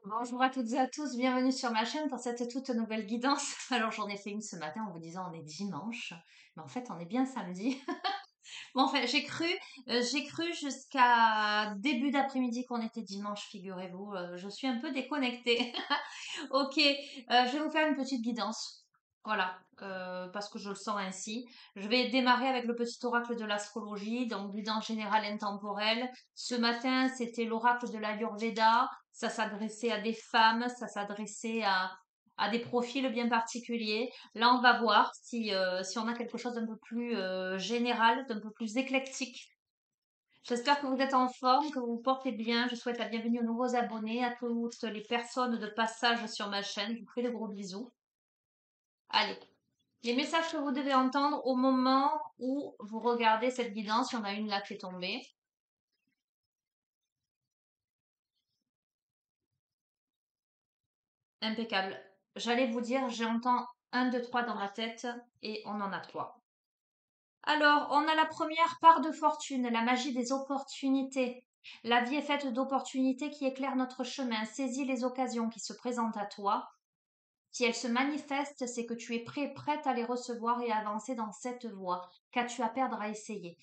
Bonjour à toutes et à tous, bienvenue sur ma chaîne pour cette toute nouvelle guidance. Alors j'en ai fait une ce matin en vous disant on est dimanche, mais en fait on est bien samedi. Bon en fait j'ai cru jusqu'à début d'après-midi qu'on était dimanche, figurez-vous. Je suis un peu déconnectée. Ok, je vais vous faire une petite guidance. Voilà, parce que je le sens ainsi. Je vais démarrer avec le petit oracle de l'astrologie, donc guidance générale intemporelle. Ce matin, c'était l'oracle de l'Ayurveda. Ça s'adressait à des femmes, ça s'adressait à des profils bien particuliers. Là, on va voir si on a quelque chose d'un peu plus général, d'un peu plus éclectique. J'espère que vous êtes en forme, que vous vous portez bien. Je souhaite la bienvenue aux nouveaux abonnés, à toutes les personnes de passage sur ma chaîne. Je vous fais de gros bisous. Allez, les messages que vous devez entendre au moment où vous regardez cette guidance, il y en a une là qui est tombée. Impeccable. J'allais vous dire, j'entends un, 2, 3 dans ma tête et on en a 3. Alors, on a la première part de fortune, la magie des opportunités. La vie est faite d'opportunités qui éclairent notre chemin. Saisis les occasions qui se présentent à toi. Si elles se manifestent, c'est que tu es prêt, prête à les recevoir et à avancer dans cette voie. Qu'as-tu à perdre à essayer?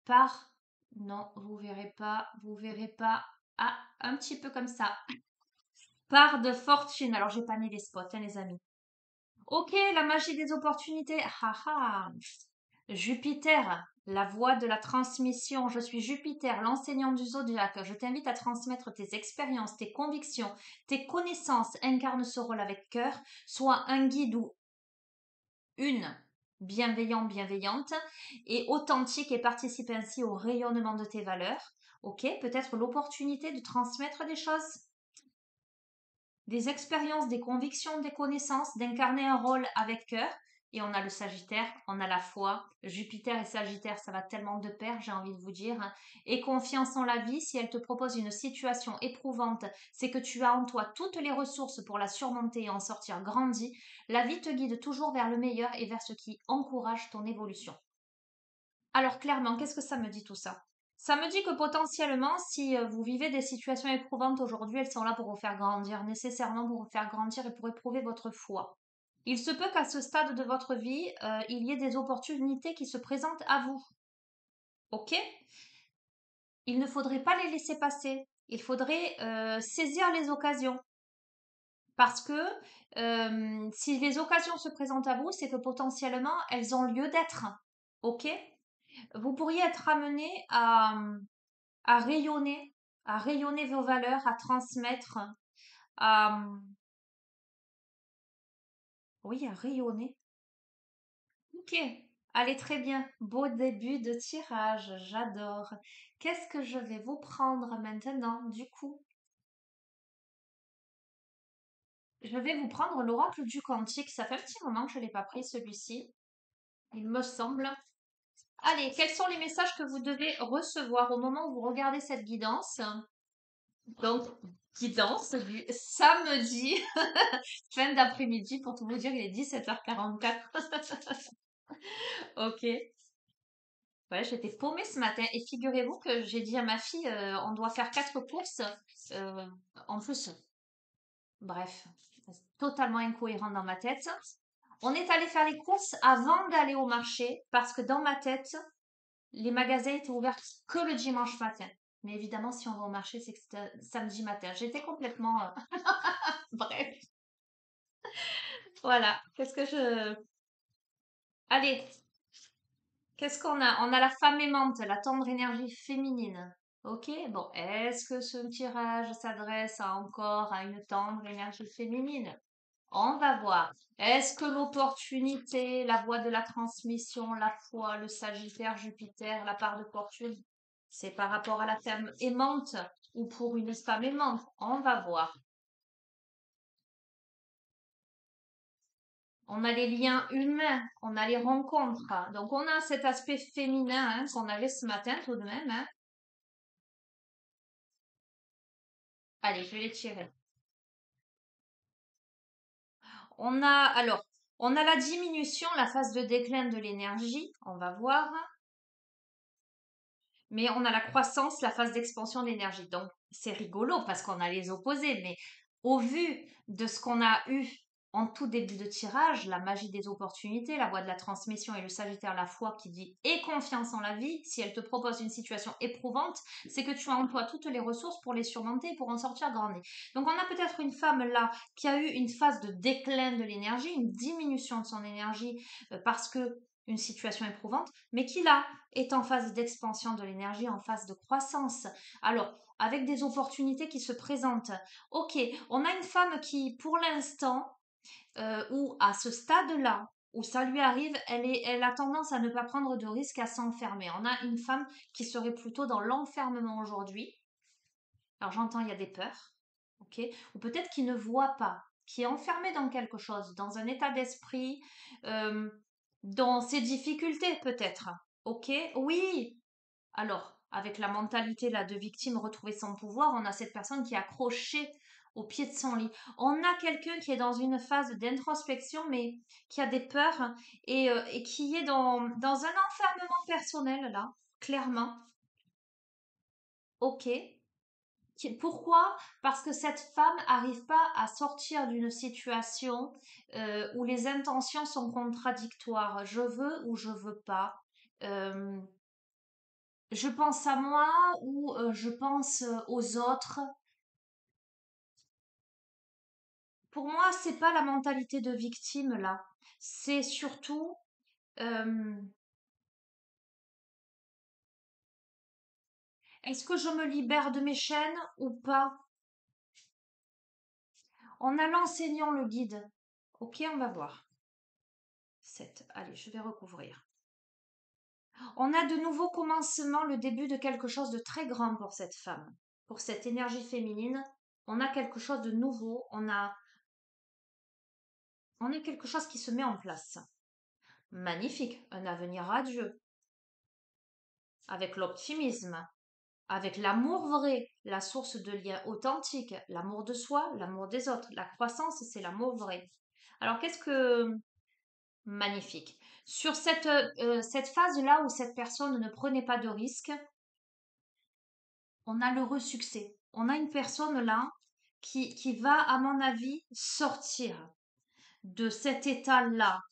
Par, non, vous verrez pas, vous verrez pas. Ah, un petit peu comme ça. Part de fortune. Alors, j'ai pas mis les spots, hein, les amis. Ok, la magie des opportunités. Haha. Jupiter, la voie de la transmission. Je suis Jupiter, l'enseignant du zodiaque. Je t'invite à transmettre tes expériences, tes convictions, tes connaissances. Incarne ce rôle avec cœur. Sois un guide ou une bienveillant, bienveillante et authentique et participe ainsi au rayonnement de tes valeurs. Ok, peut-être l'opportunité de transmettre des choses, des expériences, des convictions, des connaissances, d'incarner un rôle avec cœur. Et on a le Sagittaire, on a la foi. Jupiter et Sagittaire, ça va tellement de pair, j'ai envie de vous dire. Et confiance en la vie, si elle te propose une situation éprouvante, c'est que tu as en toi toutes les ressources pour la surmonter et en sortir grandi. La vie te guide toujours vers le meilleur et vers ce qui encourage ton évolution. Alors clairement, qu'est-ce que ça me dit tout ça? Ça me dit que potentiellement, si vous vivez des situations éprouvantes aujourd'hui, elles sont là pour vous faire grandir, nécessairement pour vous faire grandir et pour éprouver votre foi. Il se peut qu'à ce stade de votre vie, il y ait des opportunités qui se présentent à vous. Ok? Il ne faudrait pas les laisser passer. Il faudrait saisir les occasions. Parce que si les occasions se présentent à vous, c'est que potentiellement, elles ont lieu d'être. Ok? Vous pourriez être amené à rayonner, à rayonner vos valeurs, à transmettre, à, oui, à rayonner. Ok, allez, très bien. Beau début de tirage, j'adore. Qu'est-ce que je vais vous prendre maintenant, du coup? Je vais vous prendre l'oracle du quantique. Ça fait un petit moment que je ne l'ai pas pris, celui-ci, il me semble. Allez, quels sont les messages que vous devez recevoir au moment où vous regardez cette guidance? Donc, guidance du samedi, fin d'après-midi, pour tout vous dire, il est 17h44. Ok. Ouais, j'étais paumée ce matin et figurez-vous que j'ai dit à ma fille, on doit faire 4 courses. Euh, en plus, bref, c'est totalement incohérent dans ma tête. On est allé faire les courses avant d'aller au marché parce que dans ma tête, les magasins étaient ouverts que le dimanche matin. Mais évidemment, si on va au marché, c'est que c'était samedi matin. J'étais complètement... Bref, voilà. Qu'est-ce que je... Allez, qu'est-ce qu'on a? On a la femme aimante, la tendre énergie féminine. Ok, bon, est-ce que ce tirage s'adresse encore à une tendre énergie féminine? On va voir. Est-ce que l'opportunité, la voie de la transmission, la foi, le Sagittaire, Jupiter, la part de fortune, c'est par rapport à la femme aimante ou pour une femme aimante? On va voir. On a les liens humains, on a les rencontres. Donc on a cet aspect féminin hein, qu'on avait ce matin tout de même. Hein. Allez, je vais les tirer. On a alors, on a la diminution, la phase de déclin de l'énergie, on va voir. Mais on a la croissance, la phase d'expansion de l'énergie. Donc c'est rigolo parce qu'on a les opposés, mais au vu de ce qu'on a eu en tout début de tirage, la magie des opportunités, la voie de la transmission et le Sagittaire, la foi qui dit aie confiance en la vie, si elle te propose une situation éprouvante, c'est que tu emploies toutes les ressources pour les surmonter, pour en sortir grandi. Donc on a peut-être une femme là qui a eu une phase de déclin de l'énergie, une diminution de son énergie parce que une situation éprouvante, mais qui là est en phase d'expansion de l'énergie, en phase de croissance. Alors, avec des opportunités qui se présentent. Ok, on a une femme qui, pour l'instant, ou à ce stade-là, où ça lui arrive, elle a tendance à ne pas prendre de risques, à s'enfermer. On a une femme qui serait plutôt dans l'enfermement aujourd'hui. Alors j'entends, il y a des peurs, ok, ou peut-être qui ne voit pas, qui est enfermée dans quelque chose, dans un état d'esprit, euh, dans ses difficultés peut-être. Ok, oui. Alors, avec la mentalité là de victime, retrouver son pouvoir, on a cette personne qui est accrochée au pied de son lit. On a quelqu'un qui est dans une phase d'introspection, mais qui a des peurs et qui est dans un enfermement personnel là, clairement. Ok. Pourquoi? Parce que cette femme n'arrive pas à sortir d'une situation où les intentions sont contradictoires. Je veux ou je veux pas. Euh, je pense à moi ou je pense aux autres. Pour moi, c'est pas la mentalité de victime là. C'est surtout euh, est-ce que je me libère de mes chaînes ou pas? En allant enseignant le guide. Ok, on va voir. 7. Allez, je vais recouvrir. On a de nouveaux commencements, le début de quelque chose de très grand pour cette femme, pour cette énergie féminine. On a quelque chose de nouveau, on a quelque chose qui se met en place. Magnifique, un avenir radieux, avec l'optimisme, avec l'amour vrai, la source de liens authentiques, l'amour de soi, l'amour des autres. La croissance, c'est l'amour vrai. Alors, qu'est-ce que... Magnifique. Sur cette phase-là où cette personne ne prenait pas de risques, on a l'heureux succès. On a une personne là qui va, à mon avis, sortir de cet état-là.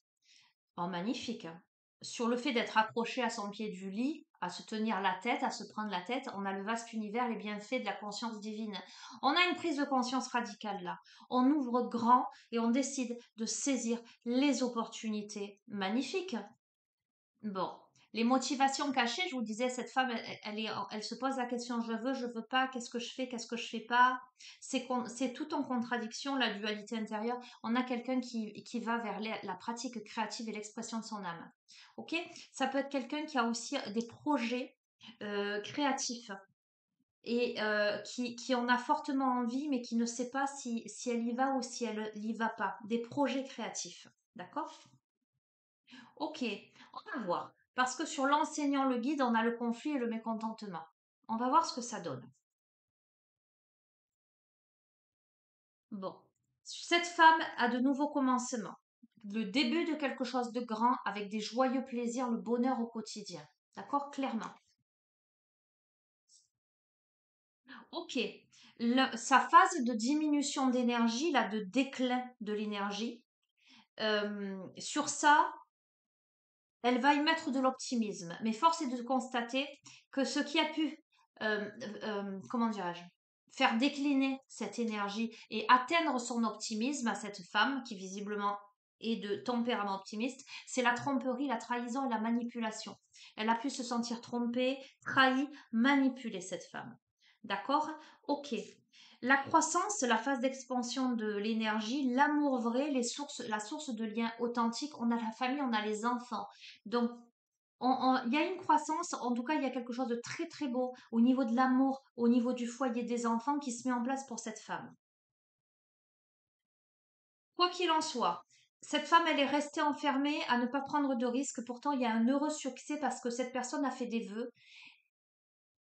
Oh, magnifique, hein. Sur le fait d'être accroché à son pied du lit, à se tenir la tête, à se prendre la tête, on a le vaste univers, les bienfaits de la conscience divine. On a une prise de conscience radicale là. On ouvre grand et on décide de saisir les opportunités. Magnifique. Bon, les motivations cachées, je vous disais, cette femme, elle se pose la question, je veux pas, qu'est-ce que je fais pas? C'est tout en contradiction, la dualité intérieure. On a quelqu'un qui va vers la pratique créative et l'expression de son âme. Ok? Ça peut être quelqu'un qui a aussi des projets créatifs et qui en a fortement envie, mais qui ne sait pas si elle y va ou si elle n'y va pas. Des projets créatifs. D'accord? Ok, on va voir. Parce que sur l'enseignant, le guide, on a le conflit et le mécontentement. On va voir ce que ça donne. Bon, cette femme a de nouveaux commencements. Le début de quelque chose de grand avec des joyeux plaisirs, le bonheur au quotidien. D'accord? Clairement. Ok. Sa phase de diminution d'énergie, là, de déclin de l'énergie, sur ça, elle va y mettre de l'optimisme. Mais force est de constater que ce qui a pu, comment dirais-je, faire décliner cette énergie et atteindre son optimisme à cette femme qui visiblement est de tempérament optimiste, c'est la tromperie, la trahison et la manipulation. Elle a pu se sentir trompée, trahie, manipulée, cette femme. D'accord? Ok. La croissance, la phase d'expansion de l'énergie, l'amour vrai, la source de liens authentiques, on a la famille, on a les enfants. Donc, il y a une croissance, en tout cas, il y a quelque chose de très très beau au niveau de l'amour, au niveau du foyer des enfants qui se met en place pour cette femme. Quoi qu'il en soit, cette femme, elle est restée enfermée à ne pas prendre de risques. Pourtant, il y a un heureux succès parce que cette personne a fait des vœux.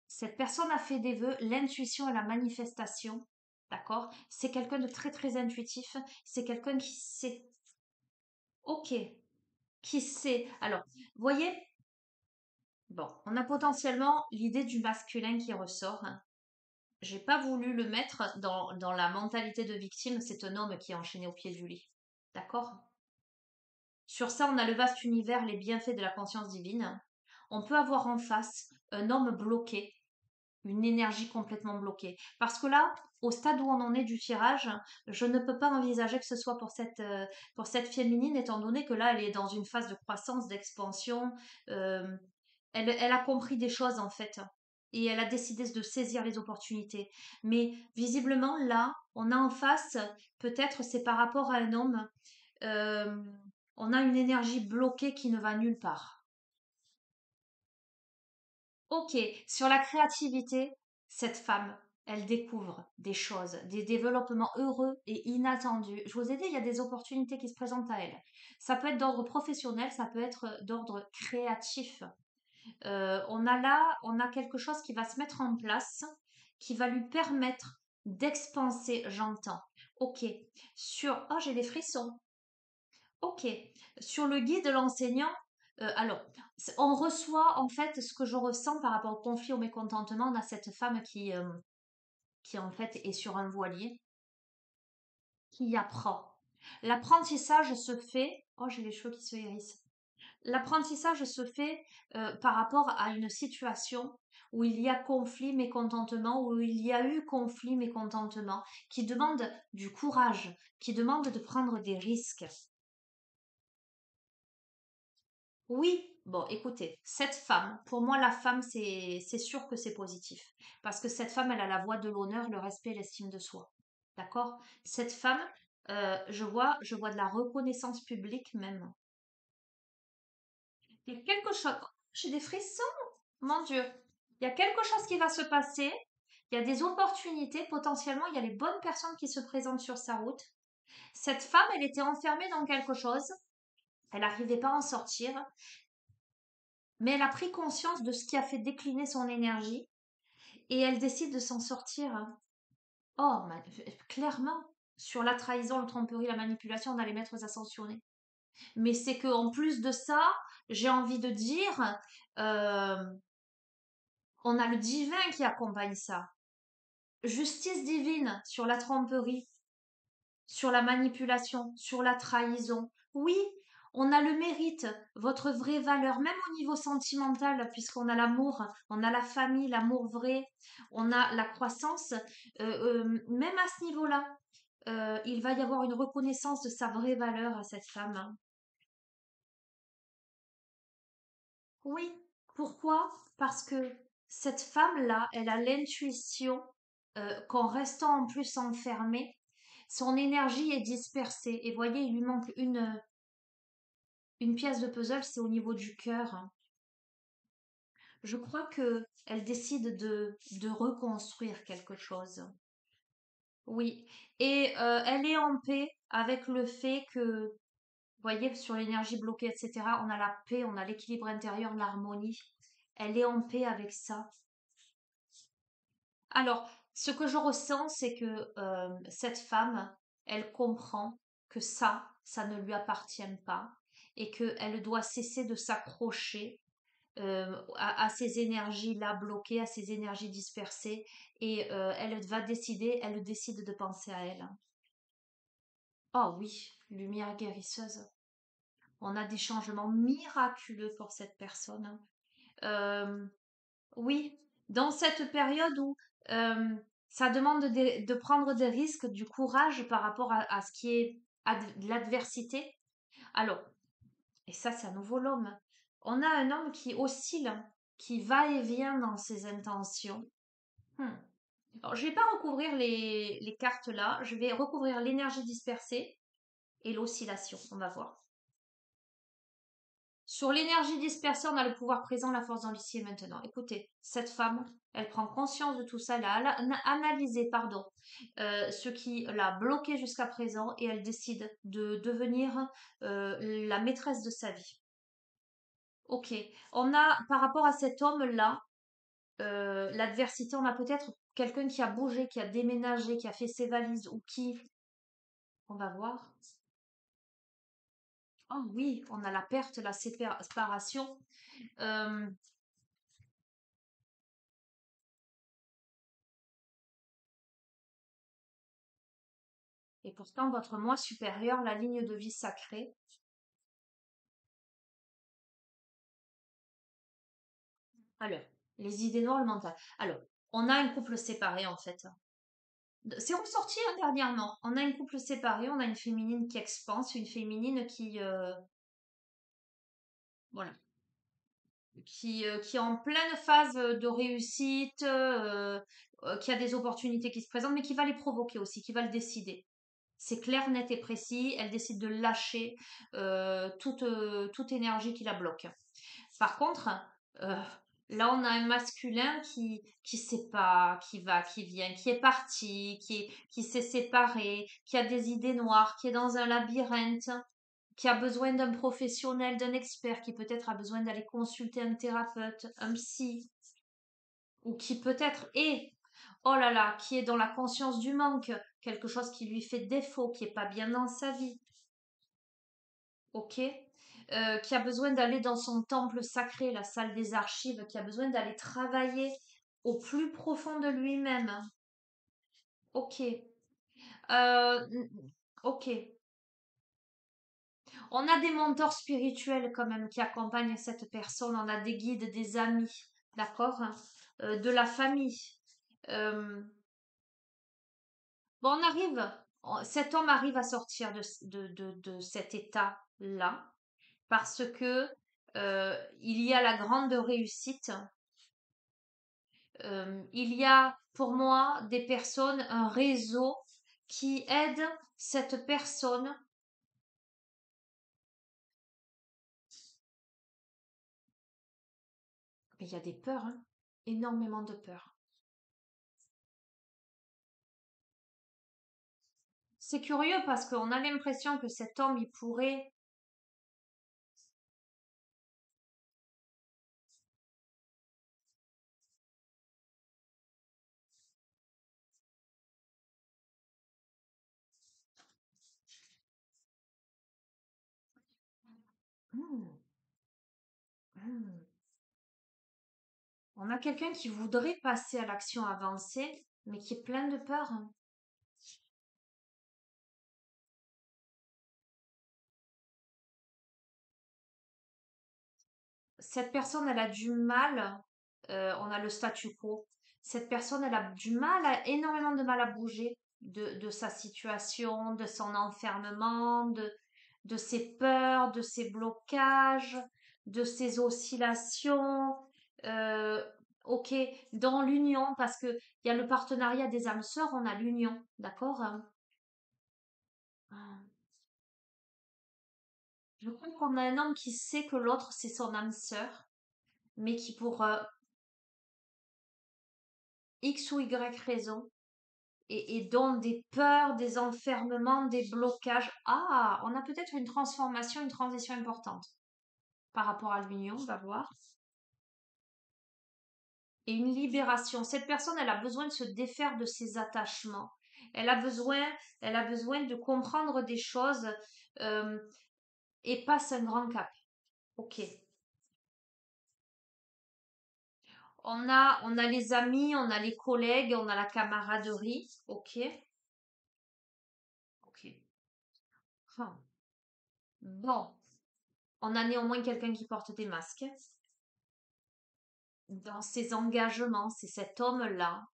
Cette personne a fait des vœux, l'intuition et la manifestation. D'accord? C'est quelqu'un de très très intuitif. C'est quelqu'un qui sait. Ok. Qui sait. Alors, vous voyez, bon, on a potentiellement l'idée du masculin qui ressort, hein. j'ai pas voulu le mettre dans la mentalité de victime. C'est un homme qui est enchaîné au pied du lit. D'accord? Sur ça, on a le vaste univers, les bienfaits de la conscience divine. On peut avoir en face un homme bloqué, une énergie complètement bloquée. Parce que là, au stade où on en est du tirage, je ne peux pas envisager que ce soit pour cette féminine, étant donné que là, elle est dans une phase de croissance, d'expansion. euh, elle a compris des choses en fait. Et elle a décidé de saisir les opportunités. Mais visiblement, là, on a en face, peut-être c'est par rapport à un homme, euh, on a une énergie bloquée qui ne va nulle part. Ok, sur la créativité, cette femme, elle découvre des choses, des développements heureux et inattendus. Je vous ai dit, il y a des opportunités qui se présentent à elle. Ça peut être d'ordre professionnel, ça peut être d'ordre créatif. On a quelque chose qui va se mettre en place, qui va lui permettre d'expanser, j'entends. Ok, oh, j'ai des frissons. Ok, sur le guide de l'enseignant, alors, on reçoit en fait ce que je ressens par rapport au conflit, au mécontentement. On a cette femme qui en fait est sur un voilier, qui apprend. L'apprentissage se fait. Oh, j'ai les cheveux qui se hérissent. L'apprentissage se fait par rapport à une situation où il y a conflit, mécontentement, où il y a eu conflit, mécontentement, qui demande du courage, qui demande de prendre des risques. Oui, bon, écoutez, cette femme, pour moi, la femme, c'est sûr que c'est positif. Parce que cette femme, elle a la voix de l'honneur, le respect et l'estime de soi. D'accord? Cette femme, je vois de la reconnaissance publique même. Il y a quelque chose. J'ai des frissons, mon Dieu. Il y a quelque chose qui va se passer. Il y a des opportunités. Potentiellement, il y a les bonnes personnes qui se présentent sur sa route. Cette femme, elle était enfermée dans quelque chose. Elle n'arrivait pas à en sortir. Mais elle a pris conscience de ce qui a fait décliner son énergie. Et elle décide de s'en sortir. Oh, clairement, sur la trahison, le tromperie, la manipulation, on a les maîtres ascensionnés. Mais c'est que en plus de ça, j'ai envie de dire, euh, on a le divin qui accompagne ça. Justice divine sur la tromperie, sur la manipulation, sur la trahison. Oui, on a le mérite, votre vraie valeur, même au niveau sentimental, puisqu'on a l'amour, on a la famille, l'amour vrai, on a la croissance. Même à ce niveau-là, il va y avoir une reconnaissance de sa vraie valeur à cette femme. Oui, pourquoi? Parce que cette femme-là, elle a l'intuition qu'en restant en plus enfermée, son énergie est dispersée. Et voyez, il lui manque une pièce de puzzle, c'est au niveau du cœur. Je crois que elle décide de reconstruire quelque chose. Oui, et elle est en paix avec le fait que, vous voyez, sur l'énergie bloquée, etc., on a la paix, on a l'équilibre intérieur, l'harmonie. Elle est en paix avec ça. Alors, ce que je ressens, c'est que cette femme, elle comprend que ça ne lui appartient pas et qu'elle doit cesser de s'accrocher à ces énergies-là bloquées, à ces énergies dispersées et elle décide de penser à elle. Oh oui, lumière guérisseuse. On a des changements miraculeux pour cette personne. Euh, Oui, dans cette période où euh, ça demande de prendre des risques, du courage par rapport à ce qui est de l'adversité. Alors, et ça c'est à nouveau l'homme. On a un homme qui oscille, hein, qui va et vient dans ses intentions. Hmm. Alors, je vais pas recouvrir les cartes là, je vais recouvrir l'énergie dispersée et l'oscillation. On va voir. Sur l'énergie dispersée, on a le pouvoir présent, la force dans l'ici et maintenant. Écoutez, cette femme, elle prend conscience de tout ça, elle a analysé, pardon, ce qui l'a bloqué jusqu'à présent et elle décide de devenir la maîtresse de sa vie. Ok, on a par rapport à cet homme-là, l'adversité, on a peut-être quelqu'un qui a bougé, qui a déménagé, qui a fait ses valises ou qui, on va voir. Oh oui, on a la perte, la séparation. Euh, Et pourtant, votre moi supérieur, la ligne de vie sacrée. Alors, les idées noires, le mental. Alors, on a un couple séparé en fait. C'est ressorti hein, dernièrement. On a un couple séparé, on a une féminine qui expanse, une féminine voilà, qui est en pleine phase de réussite, qui a des opportunités qui se présentent, mais qui va les provoquer aussi, qui va le décider. C'est clair, net et précis. Elle décide de lâcher toute énergie qui la bloque. Par contre, euh, là, on a un masculin qui sait pas, qui va, qui vient, qui est parti, qui s'est séparé, qui a des idées noires, qui est dans un labyrinthe, qui a besoin d'un professionnel, d'un expert, qui peut-être a besoin d'aller consulter un thérapeute, un psy, ou qui peut-être est, oh là là, qui est dans la conscience du manque, quelque chose qui lui fait défaut, qui est pas bien dans sa vie, ok? Qui a besoin d'aller dans son temple sacré, la salle des archives, qui a besoin d'aller travailler au plus profond de lui-même. Ok. Ok. On a des mentors spirituels quand même qui accompagnent cette personne. On a des guides, des amis, d'accord? De la famille. Euh, bon, cet homme arrive à sortir de cet état-là parce que il y a la grande réussite. Il y a pour moi des personnes, un réseau qui aide cette personne. Mais il y a des peurs, hein, énormément de peurs. C'est curieux parce qu'on a l'impression que cet homme, il pourrait. Hmm, hmm. On a quelqu'un qui voudrait passer à l'action avancée, mais qui est plein de peur, hein. Cette personne, elle a du mal. On a le statu quo. Cette personne, elle a du mal, énormément de mal à bouger de sa situation, de son enfermement, de ses peurs, de ses blocages, de ses oscillations. Euh, ok, dans l'union, parce que il y a le partenariat des âmes sœurs, on a l'union, d'accord? Ah. Je crois qu'on a un homme qui sait que l'autre, c'est son âme sœur, mais qui pour X ou Y raison, et dont des peurs, des enfermements, des blocages. Ah, on a peut-être une transformation, une transition importante par rapport à l'union, on va voir. Et une libération. Cette personne, elle a besoin de se défaire de ses attachements. Elle a besoin, elle a besoin de comprendre des choses euh, et passe un grand cap. Ok. On a les amis, on a les collègues, on a la camaraderie. Ok. Ok. Ah. Bon. On a néanmoins quelqu'un qui porte des masques. Dans ses engagements, c'est cet homme-là,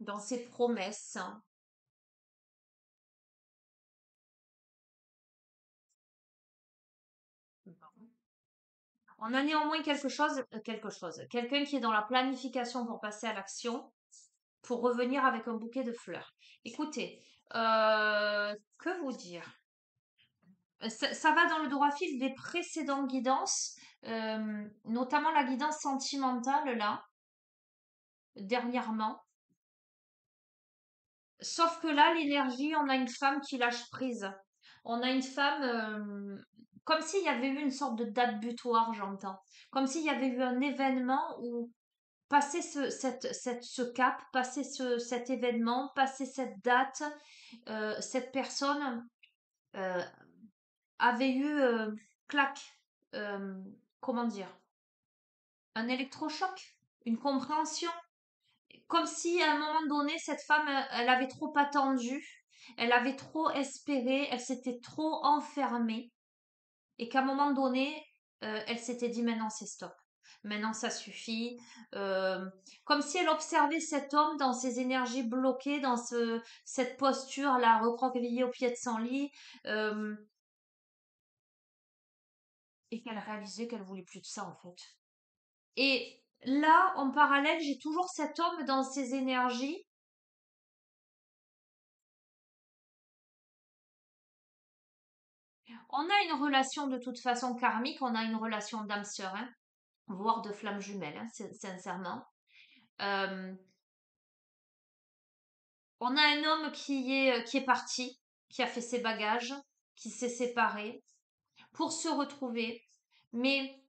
dans ses promesses. On a néanmoins quelqu'un qui est dans la planification pour passer à l'action, pour revenir avec un bouquet de fleurs. Écoutez, que vous dire? Ça va dans le droit fil des précédentes guidances, notamment la guidance sentimentale, là, dernièrement. Sauf que là, l'énergie, on a une femme qui lâche prise. On a une femme, comme s'il y avait eu une sorte de date butoir, j'entends. Comme s'il y avait eu un événement où passer ce cap, passer cet événement, passer cette date, cette personne euh, avait eu, clac, euh, comment dire, un électrochoc, une compréhension, comme si à un moment donné, cette femme, elle avait trop attendu, elle avait trop espéré, elle s'était trop enfermée, et qu'à un moment donné, elle s'était dit maintenant c'est stop. Maintenant ça suffit. Euh, Comme si elle observait cet homme dans ses énergies bloquées, dans cette posture là, recroquevillée au pied de son lit, euh, et qu'elle réalisait qu'elle voulait plus de ça en fait. Et là, en parallèle, j'ai toujours cet homme dans ses énergies. On a une relation de toute façon karmique, on a une relation d'âme sœur, hein, voire de flamme jumelle, hein, sincèrement. Euh, on a un homme qui est parti, qui a fait ses bagages, qui s'est séparé pour se retrouver, mais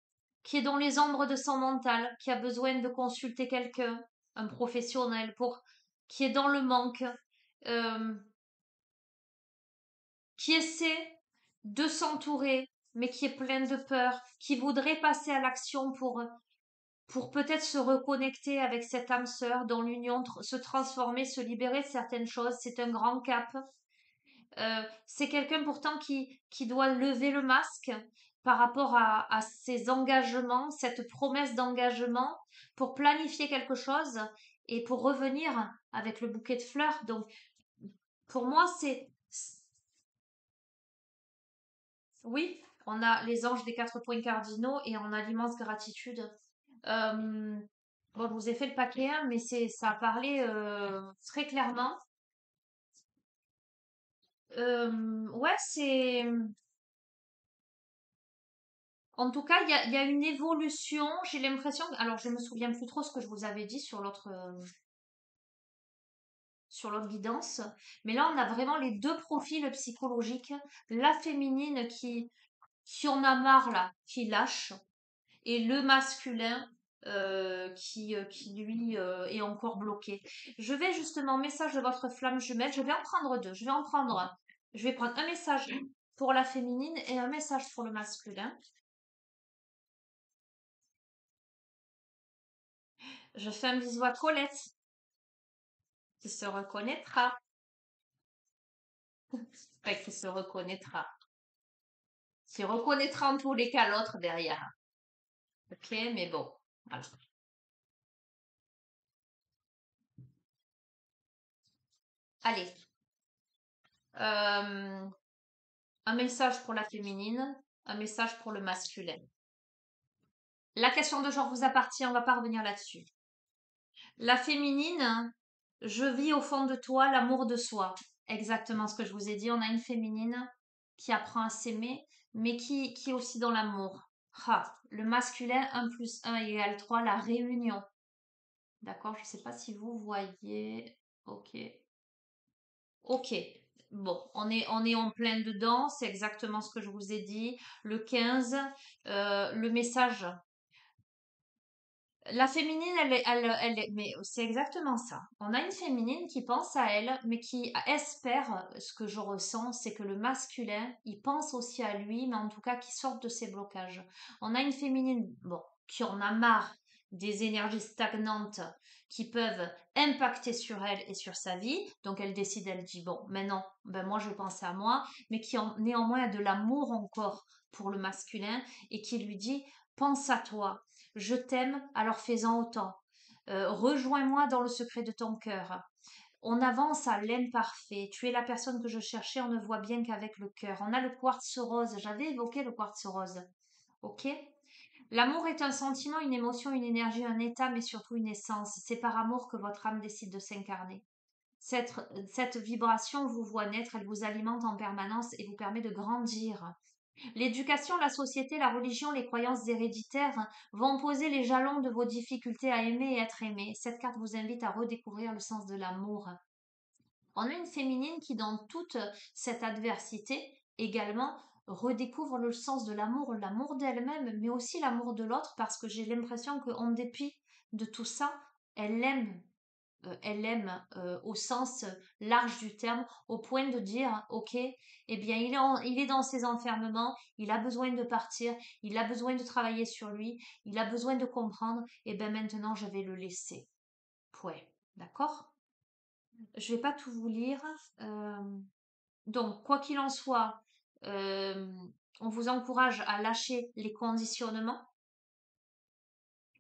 qui est dans les ombres de son mental, qui a besoin de consulter quelqu'un, un professionnel, qui est dans le manque, euh, qui essaie de s'entourer, mais qui est plein de peur, qui voudrait passer à l'action pour peut-être se reconnecter avec cette âme sœur, dans l'union, se transformer, se libérer de certaines choses. C'est un grand cap. C'est quelqu'un pourtant qui doit lever le masque par rapport à ses engagements, cette promesse d'engagement pour planifier quelque chose et pour revenir avec le bouquet de fleurs. Donc, pour moi, oui, on a les anges des 4 points cardinaux et on a l'immense gratitude. Euh, bon, je vous ai fait le paquet, hein, mais ça a parlé très clairement. Ouais, en tout cas, il y a une évolution. J'ai l'impression. Alors, je me souviens plus trop ce que je vous avais dit sur l'autre guidance. Mais là, on a vraiment les deux profils psychologiques. La féminine qui en a marre, là, qui lâche. Et le masculin qui lui, est encore bloqué. Je vais justement, message de votre flamme jumelle. Je vais en prendre deux. Je vais prendre un message pour la féminine et un message pour le masculin. Je fais un bisou à Colette, qui se reconnaîtra. Enfin, qui se reconnaîtra. Qui reconnaîtra en tous les cas l'autre derrière. Ok, mais bon, voilà. Allez, euh, un message pour la féminine, un message pour le masculin. La question de genre vous appartient, on va pas revenir là-dessus. La féminine, je vis au fond de toi l'amour de soi. Exactement ce que je vous ai dit. On a une féminine qui apprend à s'aimer, mais qui est aussi dans l'amour. Ah, le masculin, 1 + 1 = 3, la réunion. D'accord, je ne sais pas si vous voyez. Ok. Ok. Bon, on est en plein dedans, c'est exactement ce que je vous ai dit. Le 15, le message. La féminine, mais c'est exactement ça. On a une féminine qui pense à elle, mais qui espère, ce que je ressens, c'est que le masculin, il pense aussi à lui, mais en tout cas, qui sorte de ses blocages. On a une féminine, bon, qui en a marre des énergies stagnantes qui peuvent impacter sur elle et sur sa vie. Donc elle décide, elle dit, bon, maintenant, ben moi je pense à moi, mais qui néanmoins a de l'amour encore pour le masculin et qui lui dit, pense à toi, je t'aime, alors fais-en autant. Rejoins-moi dans le secret de ton cœur. On avance à l'imparfait. Tu es la personne que je cherchais, on ne voit bien qu'avec le cœur. On a le quartz rose. J'avais évoqué le quartz rose. Ok. L'amour est un sentiment, une émotion, une énergie, un état, mais surtout une essence. C'est par amour que votre âme décide de s'incarner. Cette vibration vous voit naître, elle vous alimente en permanence et vous permet de grandir. L'éducation, la société, la religion, les croyances héréditaires vont poser les jalons de vos difficultés à aimer et être aimé. Cette carte vous invite à redécouvrir le sens de l'amour. On a une féminine qui, dans toute cette adversité, également redécouvre le sens de l'amour d'elle-même, mais aussi l'amour de l'autre, parce que j'ai l'impression qu'en dépit de tout ça, elle aime au sens large du terme, au point de dire, ok, eh bien, il est dans ses enfermements, il a besoin de partir, il a besoin de travailler sur lui, il a besoin de comprendre, et bien maintenant, je vais le laisser. Point. D'accord? Je vais pas tout vous lire. Euh, donc, quoi qu'il en soit, euh, on vous encourage à lâcher les conditionnements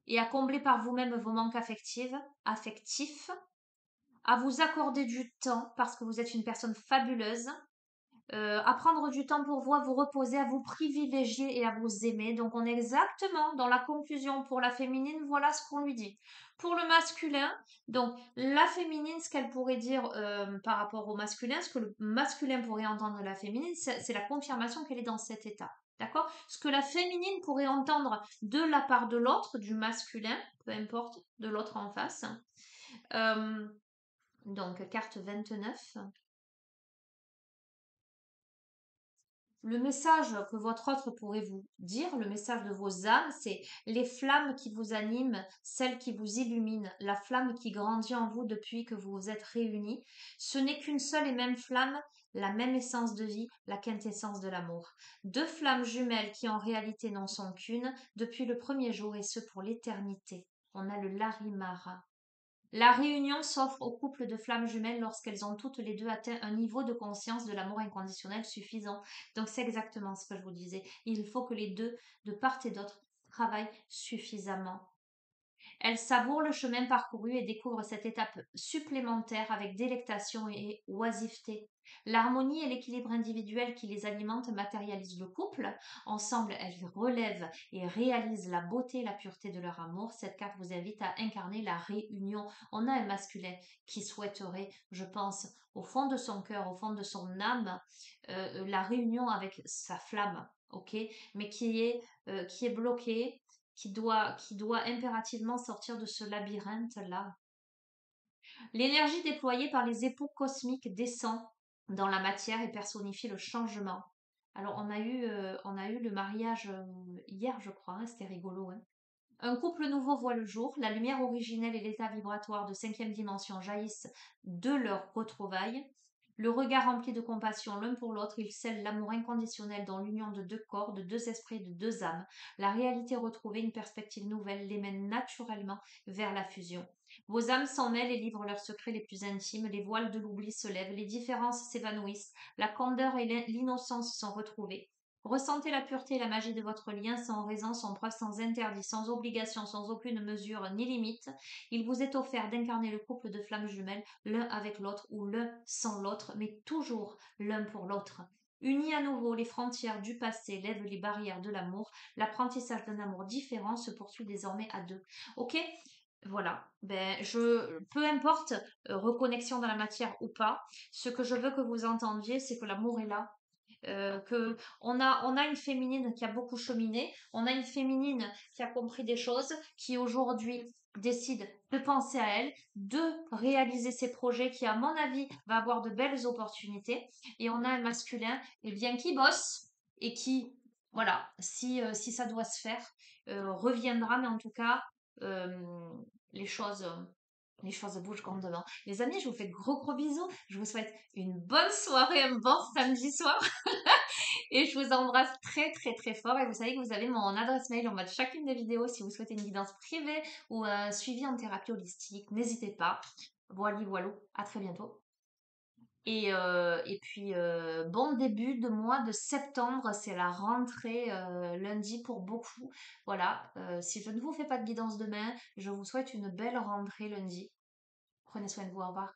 et à combler par vous-même vos manques affectifs, à vous accorder du temps parce que vous êtes une personne fabuleuse, à prendre du temps pour vous, à vous reposer, à vous privilégier et à vous aimer. Donc on est exactement dans la conclusion pour la féminine, voilà ce qu'on lui dit. Pour le masculin, donc la féminine, ce qu'elle pourrait dire par rapport au masculin, ce que le masculin pourrait entendre de la féminine, c'est la confirmation qu'elle est dans cet état. D'accord? Ce que la féminine pourrait entendre de la part de l'autre, du masculin, peu importe, de l'autre en face. Euh, donc carte 29. Le message que votre autre pourrait vous dire, le message de vos âmes, c'est les flammes qui vous animent, celles qui vous illuminent, la flamme qui grandit en vous depuis que vous vous êtes réunis. Ce n'est qu'une seule et même flamme, la même essence de vie, la quintessence de l'amour. Deux flammes jumelles qui en réalité n'en sont qu'une depuis le premier jour et ce pour l'éternité. On a le Larimara. La réunion s'offre aux couples de flammes jumelles lorsqu'elles ont toutes les deux atteint un niveau de conscience de l'amour inconditionnel suffisant. Donc c'est exactement ce que je vous disais. Il faut que les deux, de part et d'autre, travaillent suffisamment. Elles savourent le chemin parcouru et découvrent cette étape supplémentaire avec délectation et oisiveté. L'harmonie et l'équilibre individuel qui les alimentent matérialisent le couple. Ensemble, elles relèvent et réalisent la beauté et la pureté de leur amour. Cette carte vous invite à incarner la réunion. On a un masculin qui souhaiterait, je pense, au fond de son cœur, au fond de son âme, la réunion avec sa flamme, ok, mais qui est bloqué, qui doit impérativement sortir de ce labyrinthe-là. L'énergie déployée par les époux cosmiques descend dans la matière et personnifie le changement. Alors, on a eu le mariage hier, je crois, hein, c'était rigolo. Hein. Un couple nouveau voit le jour, la lumière originelle et l'état vibratoire de cinquième dimension jaillissent de leur retrouvailles. Le regard rempli de compassion l'un pour l'autre, ils scellent l'amour inconditionnel dans l'union de deux corps, de deux esprits, de deux âmes. La réalité retrouvée, une perspective nouvelle, les mène naturellement vers la fusion. Vos âmes s'en mêlent et livrent leurs secrets les plus intimes, les voiles de l'oubli se lèvent, les différences s'évanouissent, la candeur et l'innocence sont retrouvées. Ressentez la pureté et la magie de votre lien sans raison, sans preuve, sans interdit, sans obligation, sans aucune mesure ni limite. Il vous est offert d'incarner le couple de flammes jumelles, l'un avec l'autre ou l'un sans l'autre, mais toujours l'un pour l'autre. Unis à nouveau, les frontières du passé lèvent les barrières de l'amour. L'apprentissage d'un amour différent se poursuit désormais à deux. Ok? Voilà. Peu importe reconnexion dans la matière ou pas, ce que je veux que vous entendiez, c'est que l'amour est là, que on a une féminine qui a beaucoup cheminé, on a une féminine qui a compris des choses, qui aujourd'hui décide de penser à elle, de réaliser ses projets, qui à mon avis va avoir de belles opportunités, et on a un masculin bien qui bosse et qui voilà, si ça doit se faire, reviendra, mais en tout cas euh, les choses les choses bougent grandement. Les amis, je vous fais de gros gros bisous. Je vous souhaite une bonne soirée, un bon samedi soir. Et je vous embrasse très très très fort. Et vous savez que vous avez mon adresse mail en bas de chacune des vidéos si vous souhaitez une guidance privée ou un suivi en thérapie holistique. N'hésitez pas. Voilà, voilà. À très bientôt. Et puis, bon début de mois de septembre, c'est la rentrée lundi pour beaucoup. Voilà, si je ne vous fais pas de guidance demain, je vous souhaite une belle rentrée lundi. Prenez soin de vous, au revoir.